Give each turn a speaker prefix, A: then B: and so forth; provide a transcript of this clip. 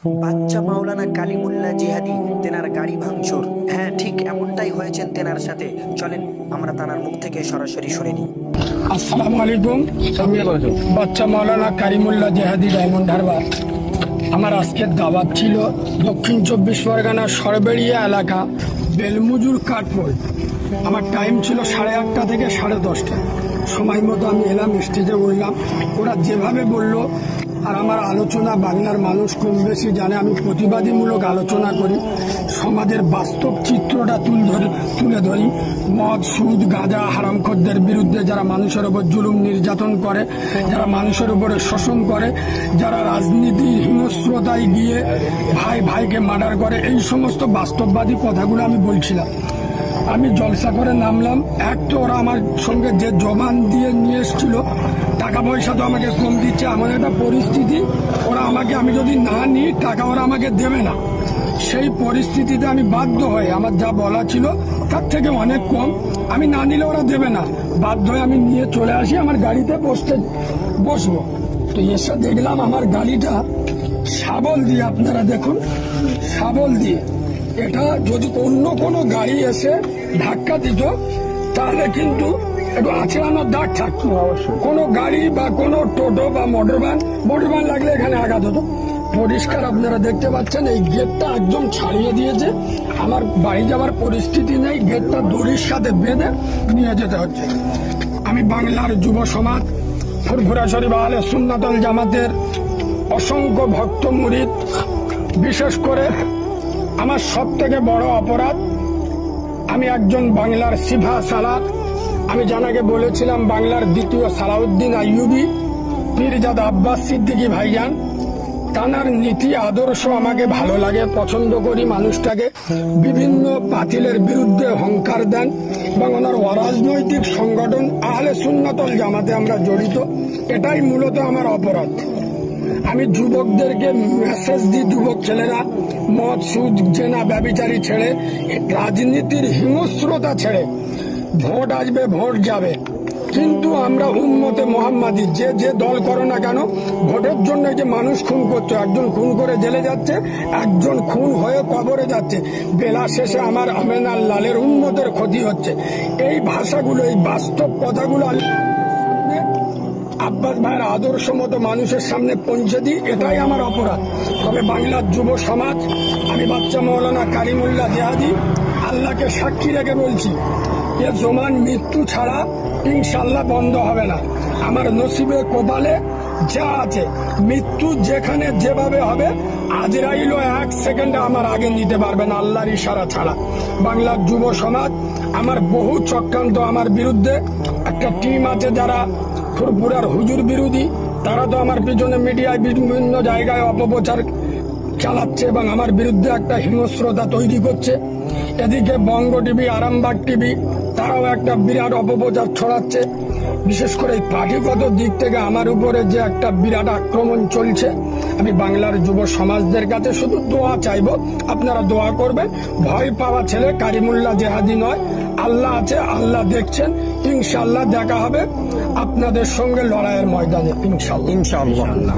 A: বাচ্চা মাওলানা কালিমুল্লাহ জিহাদি তেনার গাড়ি ভাঙচুর। হ্যাঁ, ঠিক এমনটাই হয়েছে তেনার সাথে। চলেন আমরা তানার মুখ থেকে সরাসরি শুনে নিই।
B: আসসালামু আলাইকুম। আমি বাচ্চা মাওলানা কারিমুল্লাহ জিহাদি ডায়মন্ড হারবার। আমার আজকের দাওয়াত ছিল দক্ষিণ 24 পরগনার সরবেড়িয়া এলাকা বেলমুজুর কাঠমোড়। আমার টাইম ছিল 8:30 থেকে 10:30। সময় মতো আমি এলাম, স্টেজে উঠলাম। ওরা যেভাবে বললো, আর আমার আলোচনা বাংলার মানুষ কম বেশি জানে, আমি প্রতিবাদীমূলক আলোচনা করি, সমাজের বাস্তব চিত্রটা তুলে ধরি। মদ, সুদ, গাঁজা, হারামখোরদের বিরুদ্ধে যারা মানুষের উপর জুলুম নির্যাতন করে, যারা মানুষের উপরে শোষণ করে, যারা রাজনীতির হিংস্রতায় গিয়ে ভাই ভাইকে মার্ডার করে, এই সমস্ত বাস্তববাদী কথাগুলো আমি বলছিলাম। আমি জলসা করে নামলাম। এক তো ওরা আমার সঙ্গে যে জবান দিয়ে নিয়ে এসেছিল, টাকা পয়সা তো আমাকে কম দিচ্ছে, এমন একটা পরিস্থিতি ওরা আমাকে, আমি যদি না নিই টাকা ওরা আমাকে দেবে না। সেই পরিস্থিতিতে আমি বাধ্য হয়ে, আমার যা বলা ছিল তার থেকে অনেক কম, আমি না নিলে ওরা দেবে না, বাধ্য হয়ে আমি নিয়ে চলে আসি। আমার গাড়িতে বসবো তো এসে দেখলাম আমার গাড়িটা শাবল দিয়ে, আপনারা দেখুন শাবল দিয়ে, এটা যদি অন্য কোনো গাড়ি এসে ধাক্কা দিত তাহলে কিন্তু একটু আছড়ানোর দাগ থাকতো। কোনো গাড়ি বা কোনো টোটো বা মোটরবান লাগলে এখানে আঘাত হতো। পরিষ্কার আপনারা দেখতে পাচ্ছেন, এই গেটটা একদম ছাড়িয়ে দিয়েছে। আমার বাড়ি যাওয়ার পরিস্থিতি নেই, গেটটা দড়ির সাথে বেঁধে নিয়ে যেতে হচ্ছে। আমি বাংলার যুব সমাজ ফুরফুরা শরীফ আহলে সুন্নাত ওয়াল জামাতের অসংখ্য ভক্ত মুরিদ, বিশেষ করে আমার সব থেকে বড় অপরাধ, আমি একজন বাংলার সিফা সালাত। আমি জানাকে বলেছিলাম বাংলার দ্বিতীয় সালাউদ্দিন আইয়ুবী, পীরজাদা আব্বাস সিদ্দিকী ভাইজান। তানার নীতি আদর্শ আমাকে ভালো লাগে, পছন্দ করি মানুষটাকে। বিভিন্ন বাতিলের বিরুদ্ধে হুঙ্কার দেন এবং ওনার অরাজনৈতিক সংগঠন আহলে সুন্নাত ওয়াল জামাতে আমরা জড়িত। এটাই মূলত আমার অপরাধ। আমি যুবকদেরকে মেসেজ দিই, যুবক ছেলেরা মদ, সুদ, জেনা, ব্যভিচারী ছেড়ে, রাজনীতির হিংস্রতা ছেড়ে, ভোট আসবে ভোট যাবে, কিন্তু আমরা উম্মতে মোহাম্মদী, যে দল করো না কেন, ভোটের জন্য যে মানুষ খুন করছে, একজন খুন করে জেলে যাচ্ছে, একজন খুন হয়ে কবরে যাচ্ছে, বেলা শেষে আমার আমেনার লালের উম্মতের ক্ষতি হচ্ছে। এই ভাষাগুলো, এই বাস্তব কথাগুলো আব্বাস ভাইয়ের আদর্শ মতো মানুষের সামনে পৌঁছে দিই, এটাই আমার অপরাধ। তবে বাংলার যুব সমাজ, আমি বাচ্চা মাওলানা কারিমুল্লাহ জিহাদি আল্লাহকে সাক্ষী রেখে বলছি, এ জমান মৃত্যু ছাড়া ইনশাল্লাহ বন্ধ হবে না। আমার নসিবে কপালে যা আছে, মৃত্যু যেখানে যেভাবে হবে, আজরাইলও 1 সেকেন্ডে আমার আগে নিতে পারবে না আল্লাহর ইশারা ছাড়া। বাংলার যুব সমাজ, আমার বহু চক্রান্ত আমার বিরুদ্ধে, একটা টিম আছে যারা ফুরফুরার হুজুর বিরোধী, তারা তো আমার পিছনে মিডিয়ায় বিভিন্ন জায়গায় অপপ্রচার চালাচ্ছে এবং আমার বিরুদ্ধে একটা হিংস্রতা তৈরি করছে। এদিকে বঙ্গ টিভি, আরামবাগ টিভি, তারাও একটা বিরাট অপপ্রচার ছড়াচ্ছে। বিশেষ করে এই পার্টিগত দিক থেকে আমার উপরে যে একটা বিরাট আক্রমণ চলছে। আমি বাংলার যুব সমাজদের কাছে শুধু দোয়া চাইব, আপনারা দোয়া করবেন। ভয় পাওয়া ছেলে কারিমুল্লাহ জিহাদি নয়, আল্লাহ আছে, আল্লাহ দেখছেন। ইনশাল্লাহ দেখা হবে আপনাদের সঙ্গে লড়াইয়ের ময়দানে, ইনশাল্লাহ।